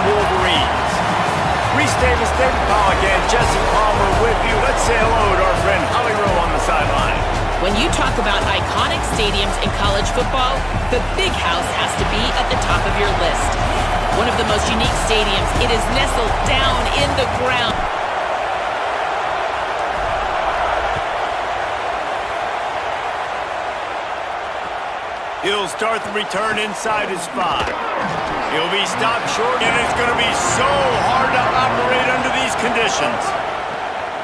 Wolverines. Reese Davis, David Pollock, and Jesse Palmer with you. Let's say hello to our friend Holly Rowe on the sideline. When you talk about iconic stadiums in college football, the Big House has to be at the top of your list. One of the most unique stadiums, it is nestled down in the ground. He'll start the return inside his 5. He'll be stopped short, and it's going to be so hard to operate under these conditions.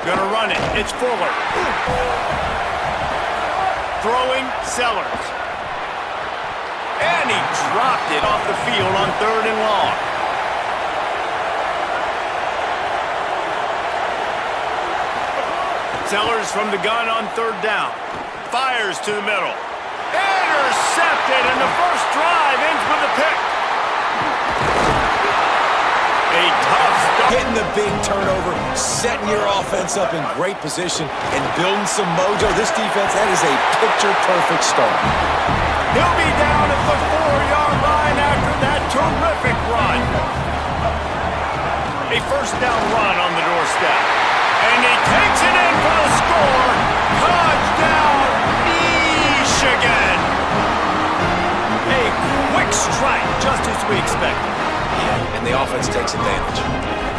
Going to run it. It's Fuller. Throwing, Sellers. And he dropped it off the field on 3rd and long. Sellers from the gun on 3rd down. Fires to the middle. Intercepted, and the first drive ends with a pick. A tough start. Getting the big turnover, setting your offense up in great position, and building some mojo. This defense, that is a picture-perfect start. He'll be down at the 4-yard line after that terrific run. A first down run on the doorstep. And he takes it in for the score. Touchdown, Michigan. A quick strike, just as we expected. Yeah, and the offense takes advantage.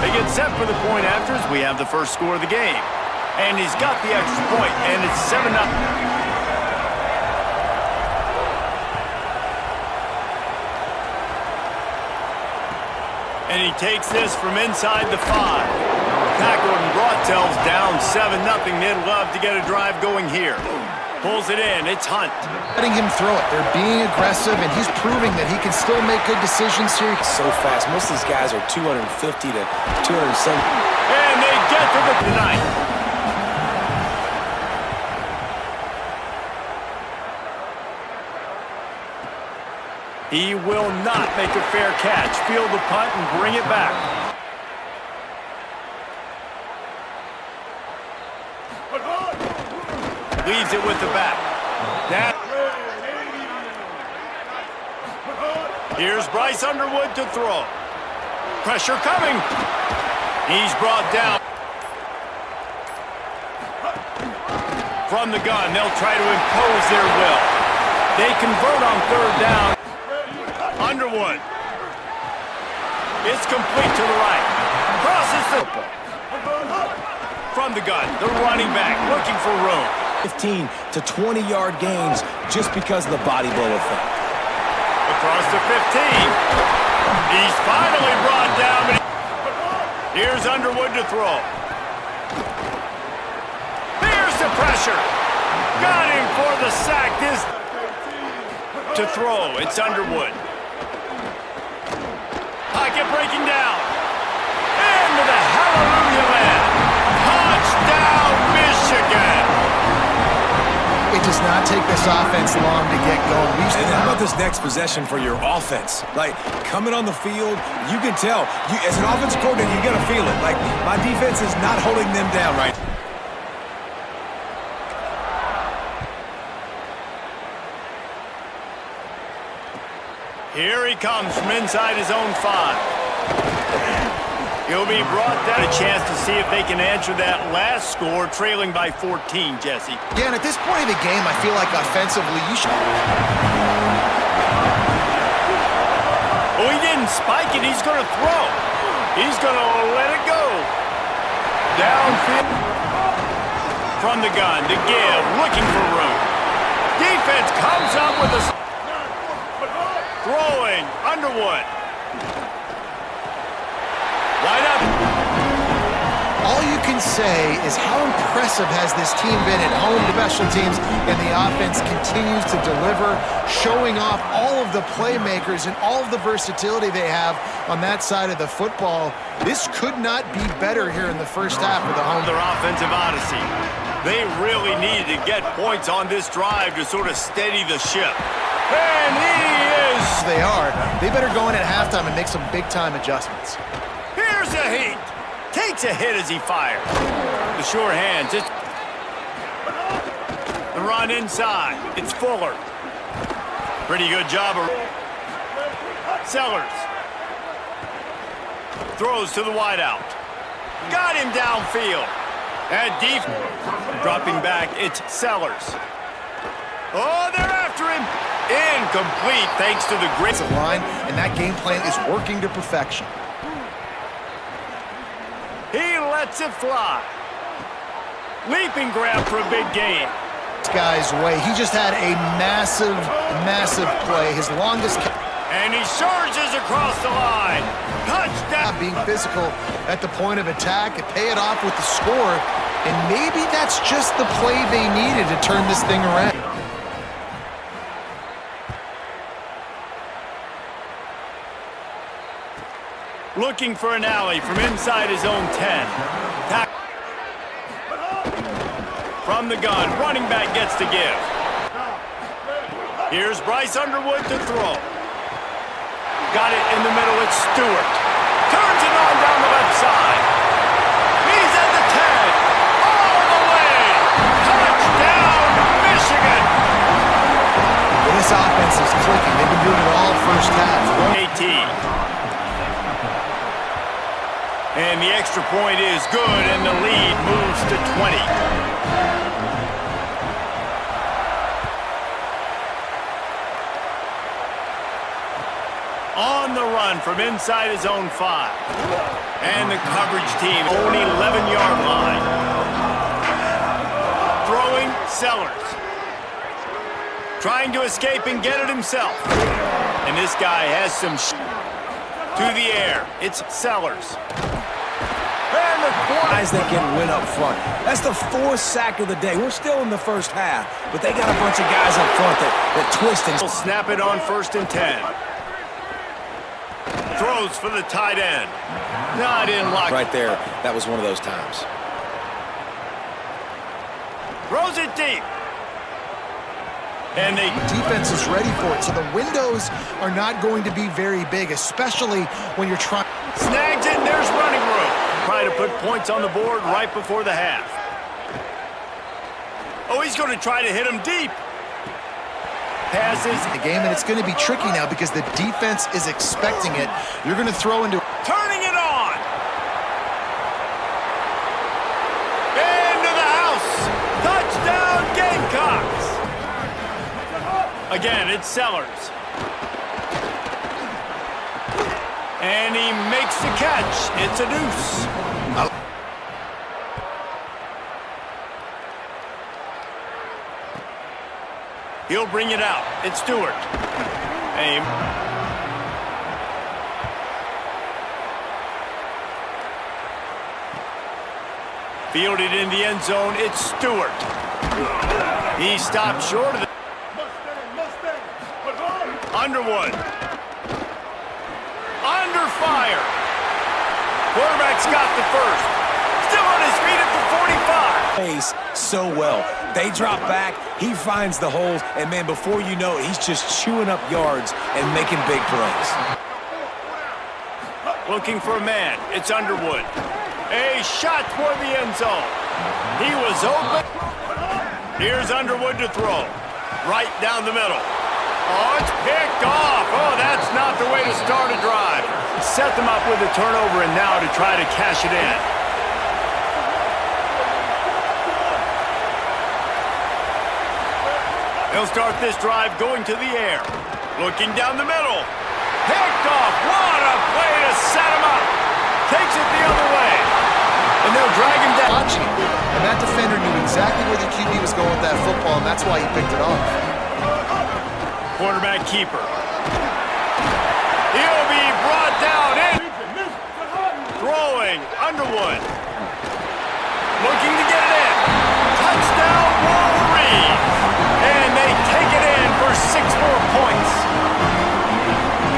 They get set for the point afters. We have the first score of the game. And he's got the extra point, and it's 7-0. And he takes this from inside the 5. Tackled and Broughtel's down 7-0. They'd love to get a drive going here. Pulls it in. It's Hunt. Letting him throw it. They're being aggressive, and he's proving that he can still make good decisions here. So fast. Most of these guys are 250 to 270. And they get to the tonight. He will not make a fair catch. Field the punt and bring it back. Leaves it with the back. Here's Bryce Underwood to throw. Pressure coming. He's brought down. From the gun, they'll try to impose their will. They convert on 3rd down. Underwood. It's complete to the right. Crosses the... From the gun, the running back looking for room. 15 to 20-yard gains just because of the body blow effect. Across the 15. He's finally brought down. Here's Underwood to throw. Here's the pressure. Got him for the sack. This to throw. It's Underwood. Pocket breaking down. Into the hallelujah land. Touchdown, Michigan. It does not take this offense long to get going. And how about this next possession for your offense? Like, coming on the field, you can tell. As an offensive coordinator, you got to feel it. Like, my defense is not holding them down right now. Here he comes from inside his own 5. He'll be brought down. A chance to see if they can answer that last score, trailing by 14, Jesse. Yeah, and at this point of the game, I feel like offensively, you should... Oh, he didn't spike it. He's going to throw. He's going to let it go. Downfield. From the gun to give, looking for room. Defense comes up with a... Throwing, Underwood. Line up. All you can say is how impressive has this team been at home special teams, and the offense continues to deliver, showing off all of the playmakers and all of the versatility they have on that side of the football. This could not be better here in the first half of the home. Their offensive odyssey. They really needed to get points on this drive to sort of steady the ship. And he is... They are. They better go in at halftime and make some big-time adjustments. Here's a heat. Takes a hit as he fires. The sure hands. It's the run inside. It's Fuller. Pretty good job of Sellers. Throws to the wideout. Got him downfield. And deep. Dropping back, it's Sellers. Oh, they're after him. Incomplete thanks to the great line, and that game plan is working to perfection. He lets it fly. Leaping grab for a big gain. This guy's way. He just had a massive, massive play. His longest. And he surges across the line. Touchdown. Being physical at the point of attack and pay it off with the score. And maybe that's just the play they needed to turn this thing around. Looking for an alley from inside his own 10. From the gun, running back gets to give. Here's Bryce Underwood to throw. Got it in the middle, it's Stewart. Turns it on down the left side. He's at the 10. All the way. Touchdown, Michigan. Well, this offense is clicking. They've been doing it all first half. 18. And the extra point is good, and the lead moves to 20. On the run from inside his own 5. And the coverage team, only 11-yard line. Throwing, Sellers. Trying to escape and get it himself. And this guy has some to the air. It's Sellers. And the Guys that can win up front. That's the 4th sack of the day. We're still in the first half, but they got a bunch of guys up front that twist and snap it on 1st and 10. Throws for the tight end. Not in luck. Right there, that was one of those times. Throws it deep. And the defense is ready for it, so the windows are not going to be very big, especially when you're trying. Snags it, and there's running room. Try to put points on the board right before the half. Oh, he's going to try to hit him deep. Passes. The game, and it's going to be tricky now because the defense is expecting it. You're going to throw into. Turning it on. Into the house. Touchdown, Gamecocks. Again, it's Sellers. And he makes the catch. It's a deuce. He'll bring it out. It's Stewart. Aim. Fielded in the end zone. It's Stewart. He stopped short of the. Underwood. Under fire. Quarterback's got the first. Still on his feet at the 45. Pace so well. They drop back, he finds the holes, and man, before you know it, he's just chewing up yards and making big plays. Looking for a man. It's Underwood. A shot toward the end zone. He was open. Here's Underwood to throw. Right down the middle. Oh, it's picked off. Oh, that's not the way to start a drive. Set them up with a turnover, and now to try to cash it in. They'll start this drive going to the air. Looking down the middle. Picked off. What a play to set him up. Takes it the other way. And they'll drag him down. And that defender knew exactly where the QB was going with that football, and that's why he picked it off. Quarterback keeper. He'll be brought down in. Throwing. Underwood. Looking to get it in. Touchdown, Wolverine. And they take it in for 6 more points.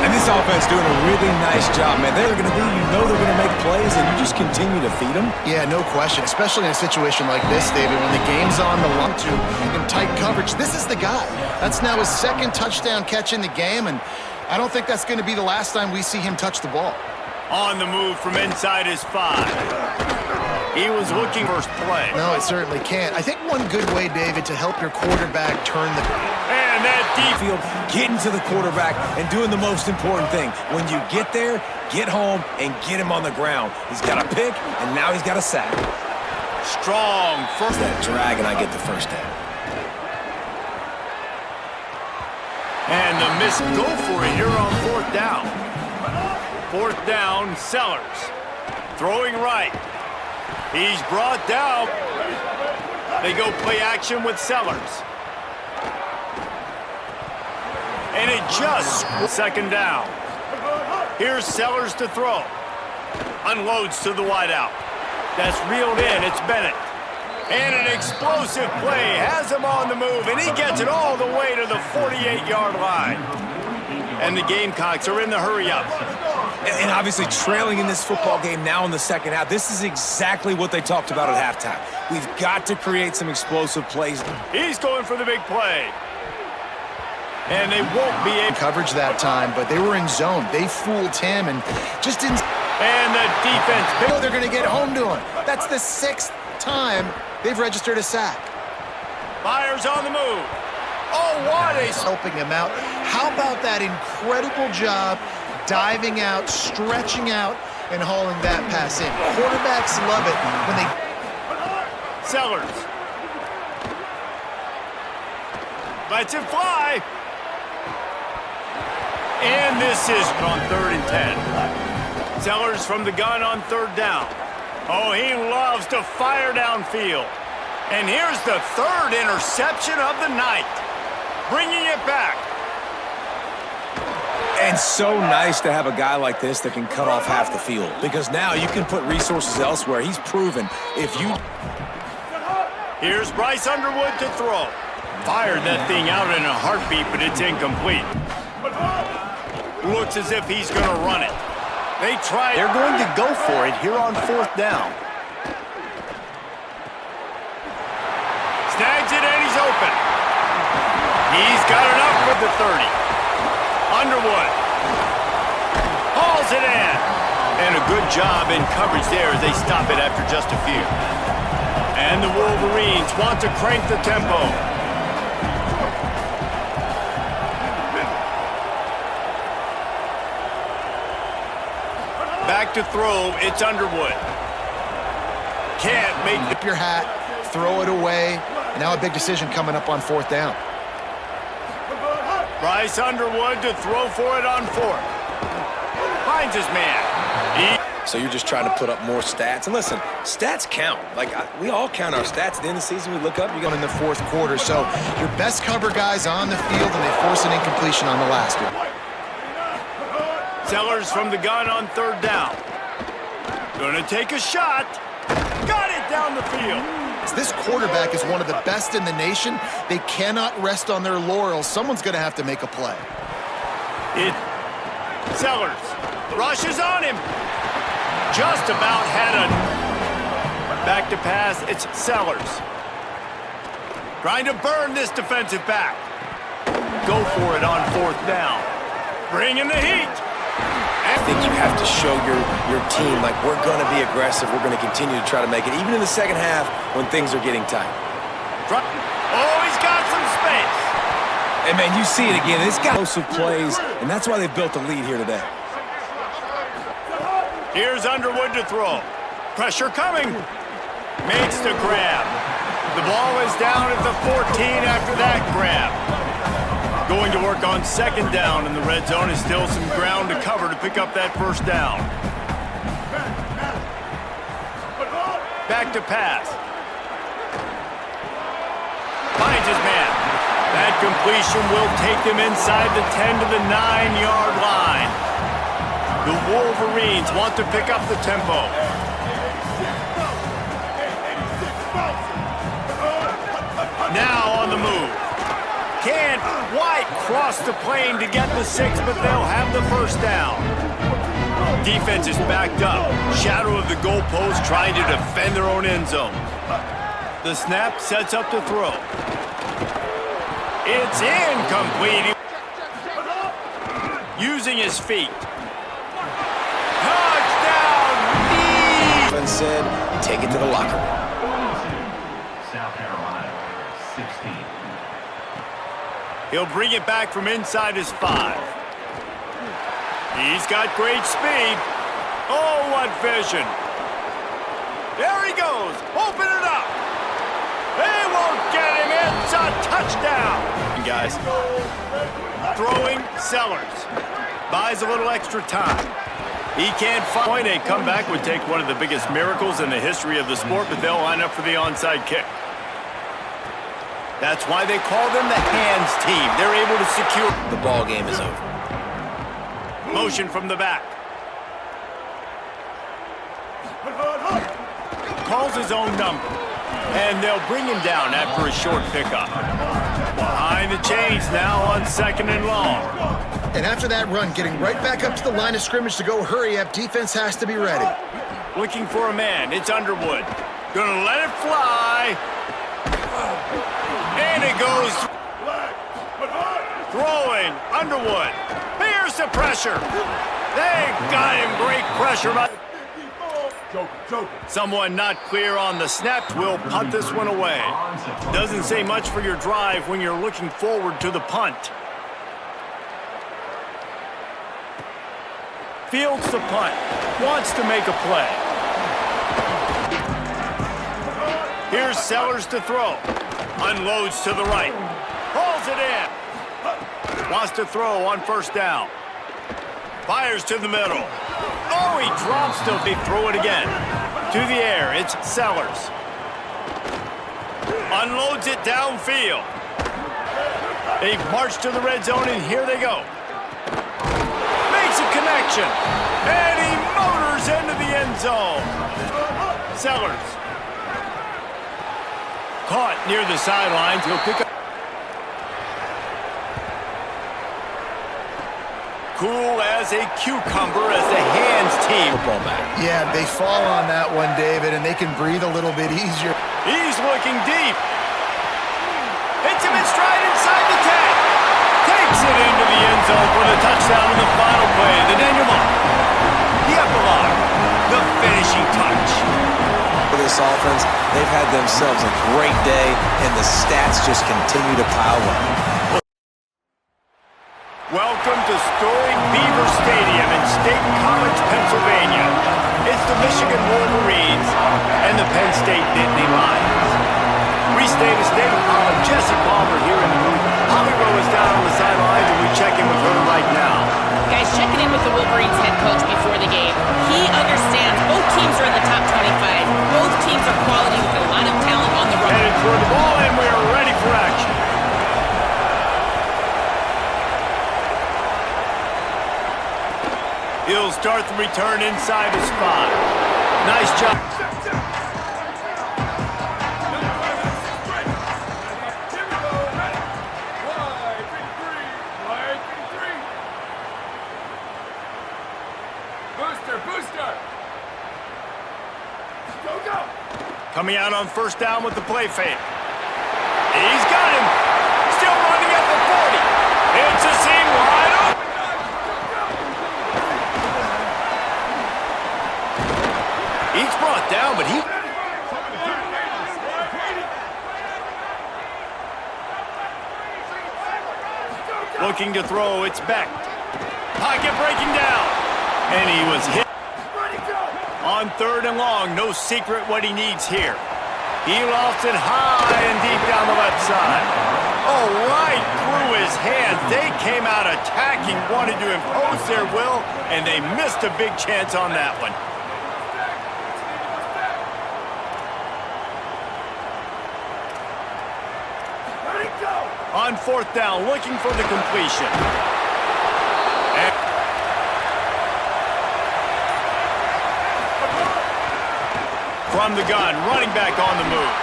And this offense doing a really nice job, man. They're going to be, they're going to make plays, and you just continue to feed them. Yeah, no question, especially in a situation like this, David, when the game's on the line in tight coverage. This is the guy. That's now his 2nd touchdown catch in the game, and I don't think that's going to be the last time we see him touch the ball. On the move from inside his 5. He was looking first play. No, it certainly can't. I think one good way, David, to help your quarterback turn the. And And that deep field, getting to the quarterback and doing the most important thing. When you get there, get home and get him on the ground. He's got a pick, and now he's got a sack. strong first. That drag, and I get the first down. And the miss. Go for it here on fourth down. Fourth down, Sellers. Throwing right. He's brought down. They go play action with Sellers. And it just second down. Here's Sellers to throw. Unloads to the wideout. That's reeled in. It's Bennett. And an explosive play has him on the move, and he gets it all the way to the 48-yard line. And the Gamecocks are in the hurry-up. And obviously trailing in this football game now in the second half. This is exactly what they talked about at halftime. We've got to create some explosive plays. He's going for the big play. And they won't be able. Coverage that time, but they were in zone. They fooled him and just didn't. And the defense. Oh, they're going to get home to him. That's the 6th time they've registered a sack. Fires on the move. Oh, what a... Helping him out. How about that incredible job diving out, stretching out, and hauling that pass in? Quarterbacks love it when they... Sellers. Lets it fly. And this is on 3rd and 10. Sellers from the gun on 3rd down. Oh, he loves to fire downfield. And here's the 3rd interception of the night. Bringing it back. And so nice to have a guy like this that can cut off half the field, because now you can put resources elsewhere. He's proven if you... Here's Bryce Underwood to throw. Fired that thing out in a heartbeat, but it's incomplete. Looks as if he's going to run it. They're going to go for it here on 4th down. Snags it and he's open. He's got enough for the 30. Underwood hauls it in. And a good job in coverage there as they stop it after just a few. And the Wolverines want to crank the tempo. Back to throw, it's Underwood. Can't make Tip your hat, throw it away, and now a big decision coming up on 4th down. Bryce Underwood to throw for it on 4th. Finds his man. So you're just trying to put up more stats. And listen, stats count. We all count our stats. At the end of the season, we look up, you go In the 4th quarter, so your best cover guys on the field, and they force an incompletion on the last one. Sellers from the gun on 3rd down. Gonna take a shot. Got it down the field. This quarterback is one of the best in the nation. They cannot rest on their laurels. Someone's going to have to make a play. Sellers rushes on him. Just about had a back to pass. It's Sellers. Trying to burn this defensive back. Go for it on 4th down. Bring in the heat. I think you have to show your team, we're going to be aggressive. We're going to continue to try to make it, even in the second half when things are getting tight. Oh, he's got some space. And, man, you see it again. It's got explosive plays, and that's why they've built a lead here today. Here's Underwood to throw. Pressure coming. Makes the grab. The ball is down at the 14 after that grab. Going to work on 2nd down in the red zone. Is still some ground to cover to pick up that 1st down. Back to pass. Finds his man. That completion will take them inside the 10 to the 9-yard line. The Wolverines want to pick up the tempo. Now on the move. Can't quite cross the plane to get the 6, but they'll have the 1st down. Defense is backed up. Shadow of the goalpost trying to defend their own end zone. The snap sets up to throw. It's incomplete. Using his feet. Touchdown! And said, take it to the locker room. South Carolina, 16. He'll bring it back from inside his 5. He's got great speed. Oh, what vision. There he goes. Open it up. They won't get him. It's a touchdown. Guys, throwing Sellers. Buys a little extra time. He can't find a comeback. Would take one of the biggest miracles in the history of the sport, but they'll line up for the onside kick. That's why they call them the hands team. They're able to secure. The ball game is over. Motion from the back. Calls his own number. And they'll bring him down after a short pickup. Behind the chains now on 2nd and long. And after that run, getting right back up to the line of scrimmage to go hurry up, defense has to be ready. Looking for a man. It's Underwood. Gonna let it fly. And it goes. Throwing. Underwood. Here's the pressure. They got him. Great pressure. Someone not clear on the snap will punt this one away. Doesn't say much for your drive when you're looking forward to the punt. Fields the punt. Wants to make a play. Here's Sellers to throw. Unloads to the right. Pulls it in. Wants to throw on 1st down. Fires to the middle. Oh, he drops to they throw it again. To the air, it's Sellers. Unloads it downfield. They've marched to the red zone, and here they go. Makes a connection. And he motors into the end zone. Sellers. Caught near the sidelines. He'll pick up. Cool as a cucumber as the hands team. Football back. Yeah, they fall on that one, David, and they can breathe a little bit easier. He's looking deep. Hits him in stride inside the 10. Takes it into the end zone for the touchdown in the final play. The Dnellzbooking. The epilogue. The finishing touch. For this offense, they've had themselves a great day, and the stats just continue to pile up. Welcome to storied Beaver Stadium in State College, Pennsylvania. It's the Michigan Wolverines and the Penn State Nittany Lions. Restate a state of college. Jesse Palmer here in the booth. Holly Rowe is down on the sidelines, and we check in with her right now. Guys, checking in with the Wolverines head coach before the game. He understands both teams are in the top 25. Both teams are quality with a lot of talent on the road. Headed toward the ball, and we are ready for action. He'll start the return inside his 5. Nice job. Booster. Go. Coming out on 1st down with the play fake. He's got him. Still running at the 40. It's a seam wide open. He's brought down, but he... Looking to throw, it's Beck. Pocket breaking down. And he was hit. On 3rd and long, no secret what he needs here. He lost it high and deep down the left side. Oh, right through his hands. They came out attacking, wanted to impose their will, and they missed a big chance on that one. On 4th down, looking for the completion. From the gun, running back on the move.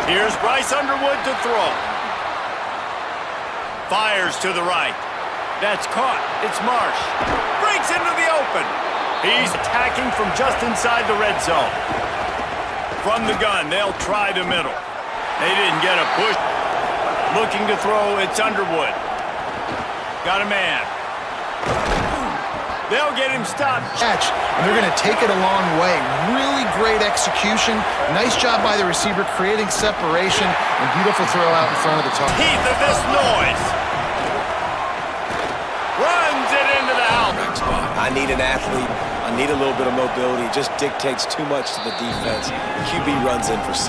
Here's Bryce Underwood to throw. Fires to the right. That's caught. It's Marsh. Breaks into the open. He's attacking from just inside the red zone. From the gun, they'll try the middle. They didn't get a push. Looking to throw, it's Underwood. Got a man. They'll get him stopped. Catch, and they're going to take it a long way. Really great execution. Nice job by the receiver creating separation, and beautiful throw out in front of the target. Heat of this noise. Runs it into the house. I need an athlete. I need a little bit of mobility. It just dictates too much to the defense. QB runs in for 6.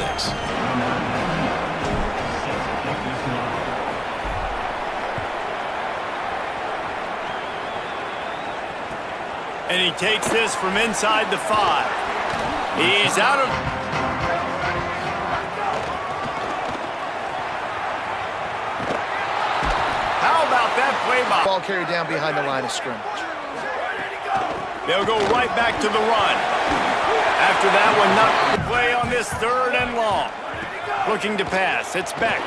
And he takes this from inside the 5. He's out of... How about that play by... Ball carried down behind the line of scrimmage. They'll go right back to the run. After that one, not play on this 3rd and long. Looking to pass. It's Beck.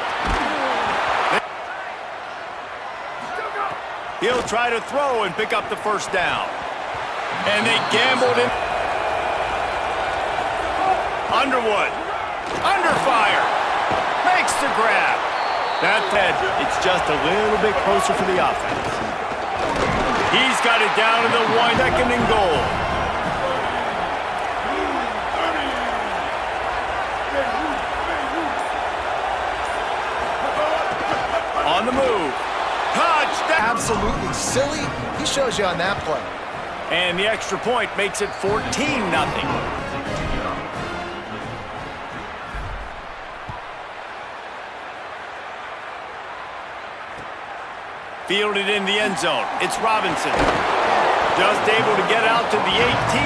He'll try to throw and pick up the 1st down. And they gambled him. Underwood. Under fire. Makes the grab. That's it. It's just a little bit closer for the offense. He's got it down to the 1, 2nd and goal. On the move. Touchdown. Absolutely silly. He shows you on that play. And the extra point makes it 14-0. Fielded in the end zone. It's Robinson. Just able to get out to the 18.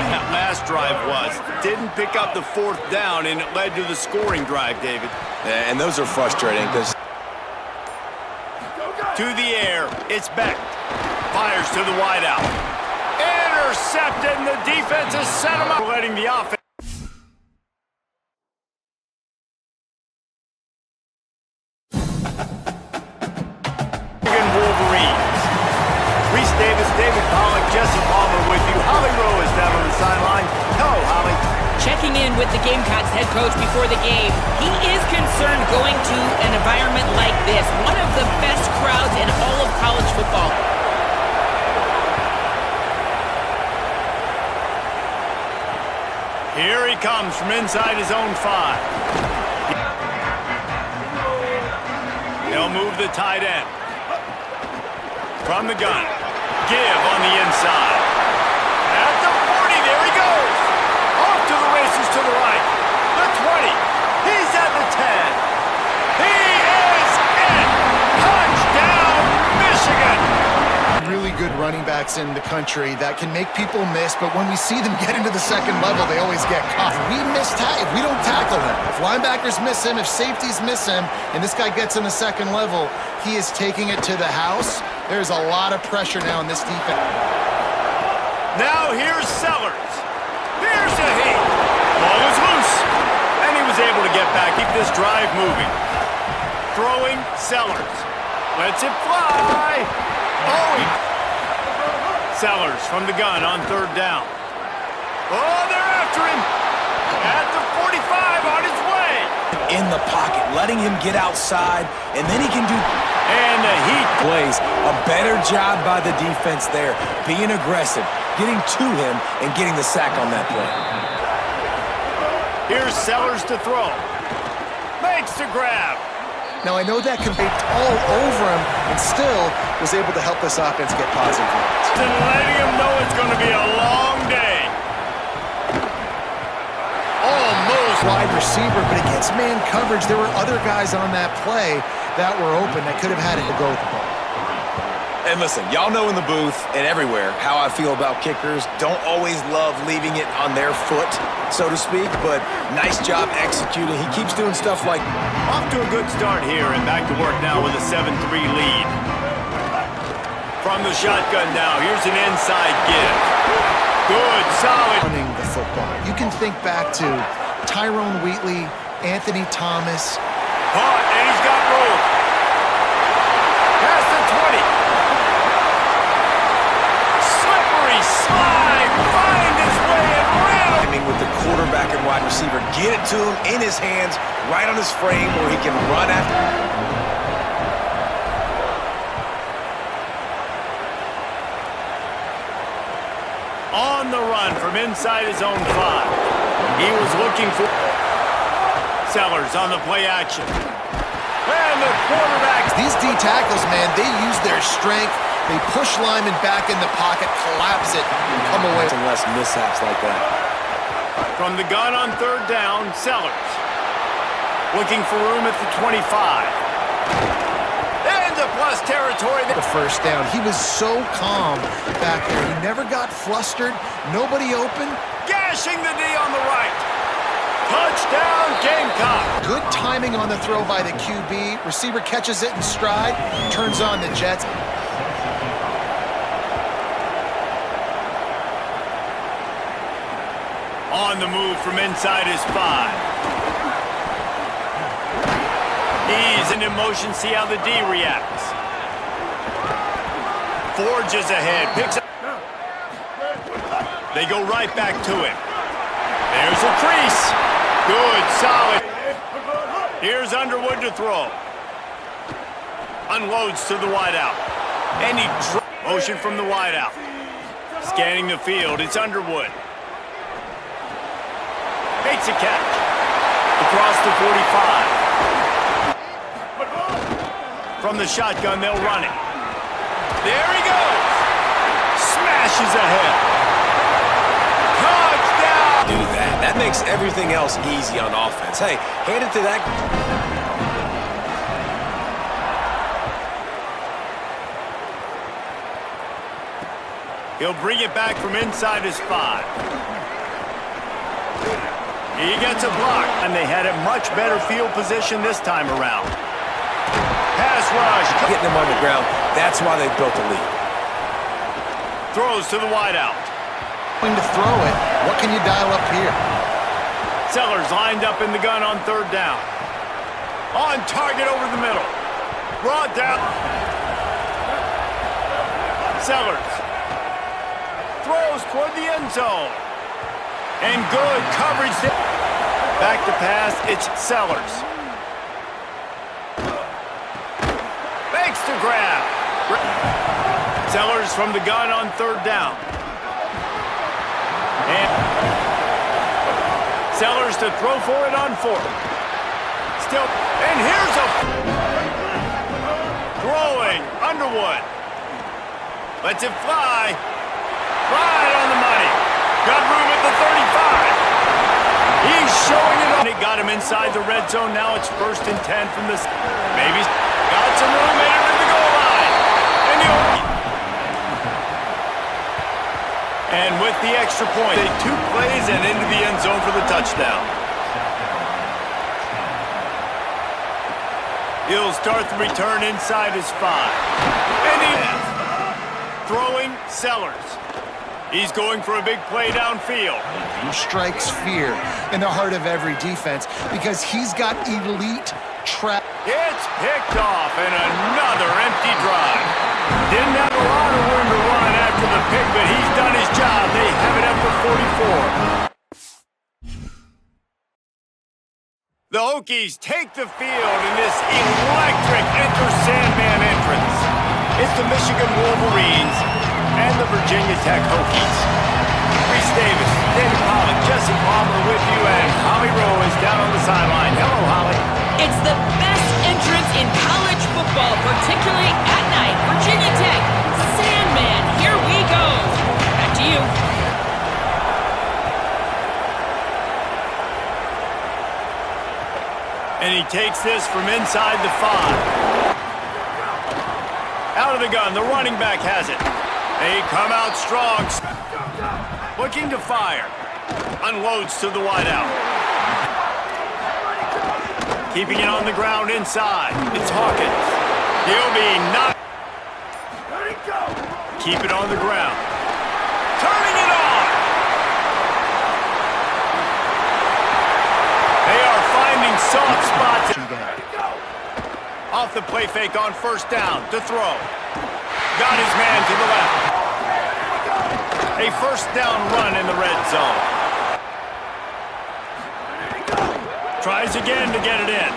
That last drive was. Didn't pick up the 4th down, and it led to the scoring drive, David. And those are frustrating because... To the air. It's Beck. Fires to the wideout. Intercepted, and the defense has set him up. Letting the offense. Wolverines. Reese Davis, David Pollock, Jesse Palmer with you. Holly Rowe is down on the sideline. Hello, Holly. Checking in with the Gamecocks head coach before the game. He is concerned going to an environment like this, one of the best crowds in all of college football. Here he comes from inside his own 5. They'll move the tight end. From the gun. Give on the inside. At the 40, there he goes. Off to the races to the right. The 20. He's at the 10. He is in. Touchdown, Michigan. Really good running backs in the country that can make people miss, but when we see them get into the 2nd level, they always get caught. If we don't tackle him, if linebackers miss him, if safeties miss him, and this guy gets in the 2nd level, he is taking it to the house. There's a lot of pressure now in this defense. Now here's Sellers. There's a hit. Ball is loose. And he was able to get back, keep this drive moving. Throwing Sellers. Lets it fly. Oh, Sellers from the gun on 3rd down. Oh, they're after him. At the 45 on his way. In the pocket, letting him get outside, and then he can do... And the heat plays. A better job by the defense there, being aggressive, getting to him, and getting the sack on that play. Here's Sellers to throw. Makes the grab. Now, I know that can be all over him, and still was able to help this offense get positive yards. And letting him know it's going to be a long day. Almost wide receiver, but against man coverage, there were other guys on that play that were open that could have had it to go with the ball. And listen, y'all know in the booth and everywhere how I feel about kickers. Don't always love leaving it on their foot, so to speak, but nice job executing. He keeps doing stuff like... Off to a good start here and back to work now with a 7-3 lead. From the shotgun now, here's an inside give. Good, solid. Running the football. You can think back to Tyrone Wheatley, Anthony Thomas. Caught, and he's got room. Past the 20. Slippery slide, find his way around. With the quarterback and wide receiver, get it to him in his hands, right on his frame where he can run after. On the run from inside his own 5. He was looking for Sellers on the play action. And the quarterback. These D tackles, man, they use their strength. They push linemen back in the pocket, collapse it, and come away. Less mishaps like that. From the gun on 3rd down, Sellers. Looking for room at the 25. Into plus territory. The first down. He was so calm back there. He never got flustered. Nobody open. Gashing the D on the right. Touchdown, Gamecock. Good timing on the throw by the QB. Receiver catches it in stride, turns on the Jets. On the move from inside his 5. He's in motion, see how the D reacts. Forges ahead, picks up. They go right back to him. There's a crease. Good, solid. Here's Underwood to throw. Unloads to the wideout. And he motion from the wideout. Scanning the field, it's Underwood. Makes a catch. Across the 45. From the shotgun, they'll run it. There he goes. Smashes ahead. Touchdown. Do that. That makes everything else easy on offense. Hey, hand it to that. He'll bring it back from inside his 5. He gets a block, and they had a much better field position this time around. Pass rush. Getting them on the ground, that's why they built a lead. Throws to the wideout. Going to throw it. What can you dial up here? Sellers lined up in the gun on 3rd down. On target over the middle. Brought down. Sellers. Throws toward the end zone. And good coverage. Back to pass, it's Sellers. Makes the grab. Sellers from the gun on 3rd down. And Sellers to throw for it on 4th. Still, and here's a throwing Underwood. Lets it fly. Right on the money. Got room at the 35. He's showing it. It got him inside the red zone. Now it's 1st and 10 from this. Maybe got some room, made it to the goal line. And with the extra point, they 2 plays and into the end zone for the touchdown. He'll start the return inside his 5. And he's throwing Sellers. He's going for a big play downfield. He strikes fear in the heart of every defense because he's got elite trap. It's picked off and another empty drive. Didn't have a lot of room to run after the pick, but he's done his job. They have it up for 44. The Hokies take the field in this electric Enter-Sandman entrance. It's the Michigan Wolverines and the Virginia Tech Hokies. Reese Davis, David Pollock, Jesse Palmer with you, and Holly Rowe is down on the sideline. Hello, Holly. It's the best entrance in college football, particularly at night. Virginia Tech, Sandman, here we go. Back to you. And he takes this from inside the 5. Out of the gun, the running back has it. They come out strong. Looking to fire. Unloads to the wideout. Keeping it on the ground inside. It's Hawkins. He'll be knocked. Keep it on the ground. Turning it on. They are finding soft spots. Off the play fake on 1st down to throw. Got his man to the left. A 1st down run in the red zone. Tries again to get it in.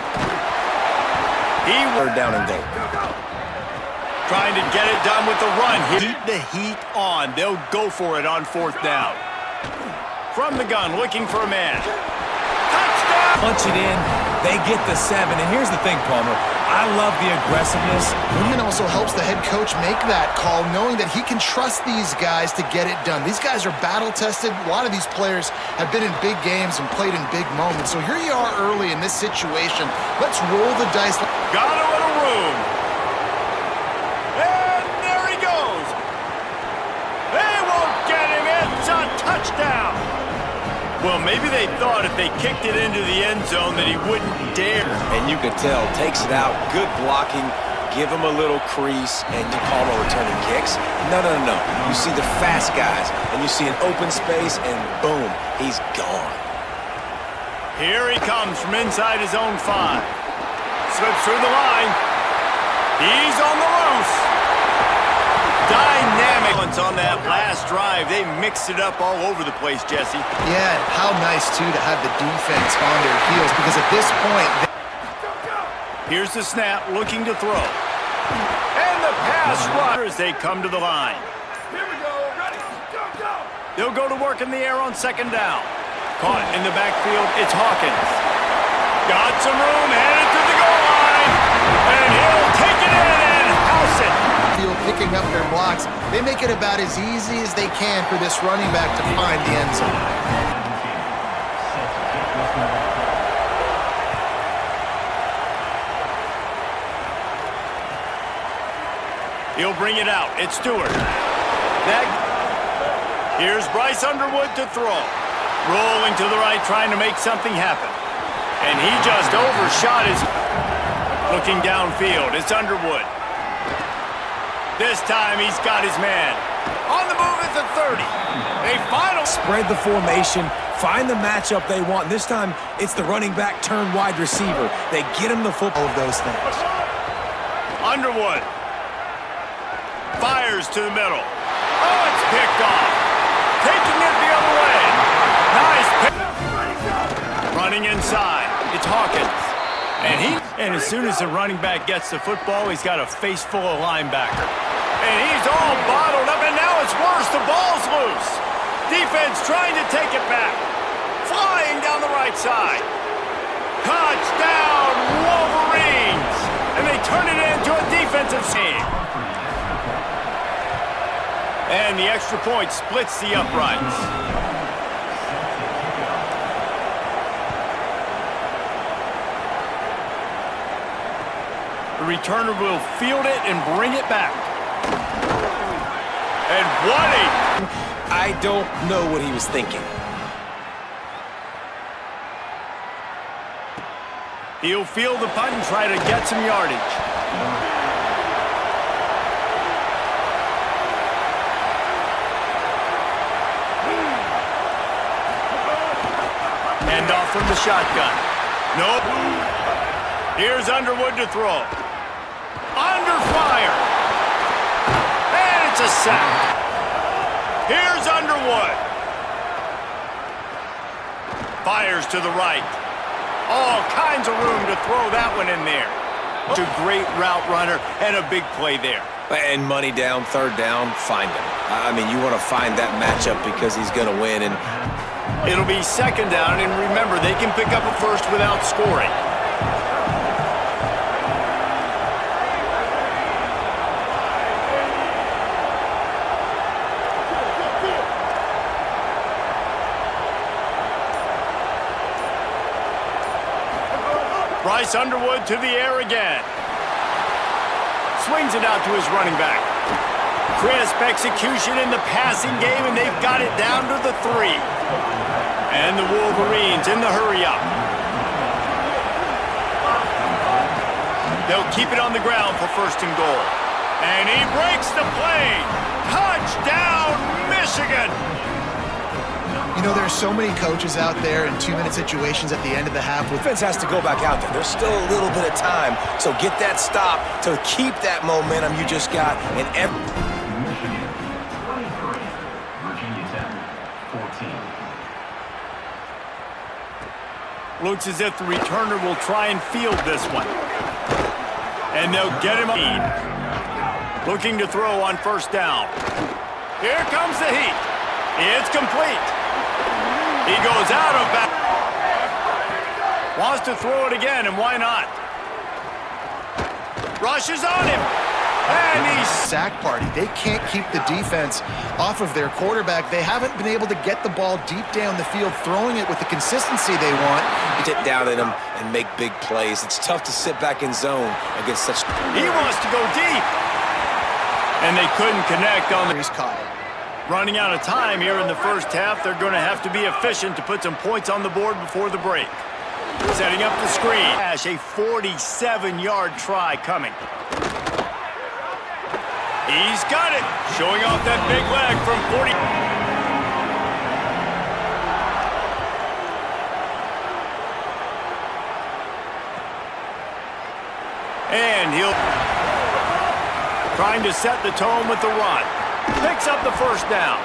He 3rd down and goal. Trying to get it done with the run. Keep the heat on. They'll go for it on 4th down. From the gun, looking for a man. Touchdown! Punch it in. They get the 7. And here's the thing, Palmer. I love the aggressiveness. It also helps the head coach make that call, knowing that he can trust these guys to get it done. These guys are battle-tested. A lot of these players have been in big games and played in big moments. So here you are early in this situation. Let's roll the dice. Got a little room. And there he goes. They won't get him. It's a touchdown. Well, maybe they thought if they kicked it into the end zone that he wouldn't dare. And you could tell, takes it out, good blocking, give him a little crease, and you call him returning kicks. No. You see the fast guys, and you see an open space, and boom, he's gone. Here he comes from inside his own 5. Slips through the line. He's on the loose. Dynamic on that last drive. They mixed it up all over the place, Jesse. Yeah, how nice, too, to have the defense on their heels, because at this point... Here's the snap, looking to throw. And the pass rush as they come to the line. Here we go, ready, go! They'll go to work in the air on 2nd down. Caught in the backfield, it's Hawkins. Got some room, headed to the goal line. And he'll take it in and house it. Picking up their blocks, they make it about as easy as they can for this running back to find the end zone. He'll bring it out. It's Stewart. Here's Bryce Underwood to throw. Rolling to the right, trying to make something happen. And he just overshot his... Looking downfield, it's Underwood. This time he's got his man. On the move at the 30. A final... Spread the formation, find the matchup they want. This time, it's the running back turned wide receiver. They get him the football. All of those things. Underwood. Fires to the middle. Oh, it's picked off. Taking it the other way. Nice pick. Running inside. It's Hawkins. And as soon as the running back gets the football, he's got a face full of linebacker. And he's all bottled up, and now it's worse. The ball's loose. Defense trying to take it back. Flying down the right side. Touchdown, Wolverines! And they turn it into a defensive scene. And the extra point splits the uprights. The returner will field it and bring it back. And I don't know what he was thinking. He'll field the punt and try to get some yardage. Hand off from the shotgun. Nope. Here's Underwood to throw. Under fire. And it's a sack. Here's Underwood. Fires to the right. All kinds of room to throw that one in there. It's a great route runner and a big play there. And money down, 3rd down, find him. I mean, you want to find that matchup because he's going to win. And it'll be 2nd down, and remember, they can pick up a first without scoring. Bryce Underwood to the air again. Swings it out to his running back. Crisp execution in the passing game, and they've got it down to the 3. And the Wolverines in the hurry-up. They'll keep it on the ground for 1st and goal. And he breaks the play. Touchdown, Michigan! You know, there's so many coaches out there in 2-minute situations at the end of the half. defense has to go back out there. There's still a little bit of time. So get that stop to keep that momentum you just got. And looks as if the returner will try and field this one. And they'll get him a lead. Looking to throw on first down. Here comes the heat. It's complete. He goes out of bounds. Wants to throw it again, and why not? Rushes on him. And he's sack party. They can't keep the defense off of their quarterback. They haven't been able to get the ball deep down the field, throwing it with the consistency they want. Sit down in them and make big plays. It's tough to sit back in zone against such... He wants to go deep. And they couldn't connect on the... He's caught it. Running out of time here in the first half. They're going to have to be efficient to put some points on the board before the break. Setting up the screen. A 47-yard try coming. He's got it. Showing off that big leg from 40. And he'll... Trying to set the tone with the run. Picks up the first down.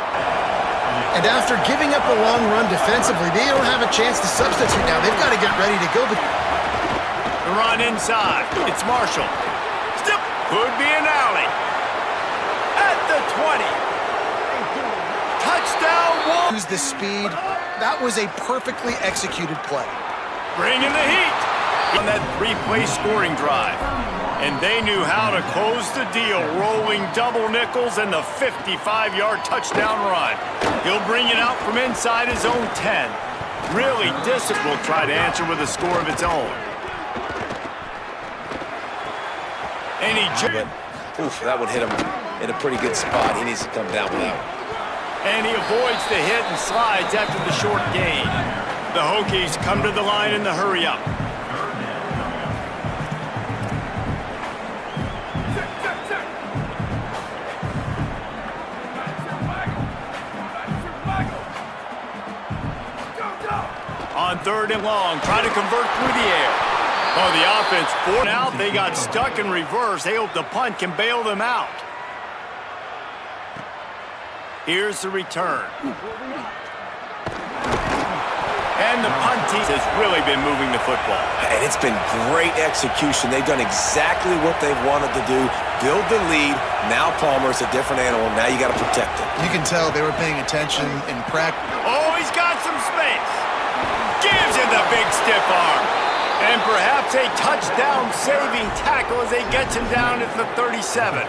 And after giving up a long run defensively, they don't have a chance to substitute now. They've got to get ready to go. The run inside. It's Marshall. Step. Could be an alley. At the 20. Touchdown. Use the speed. That was a perfectly executed play. Bringing the heat on that three-play scoring drive. And they knew how to close the deal, rolling double nickels and the 55-yard touchdown run. He'll bring it out from inside his own 10. Really disciplined, try to answer with a score of its own. And he... Oof, that would hit him in a pretty good spot. He needs to come down with that. And he avoids the hit and slides after the short gain. The Hokies come to the line in the hurry-up. On third and long, try to convert through the air. Oh, the offense, 4 out. They got stuck in reverse. They hope the punt can bail them out. Here's the return. And the punt team has really been moving the football. And it's been great execution. They've done exactly what they've wanted to do. Build the lead. Now Palmer's a different animal. Now you got to protect it. You can tell they were paying attention in practice. Oh, he's got some space. Gives him the big stiff arm. And perhaps a touchdown-saving tackle as they get him down at the 37.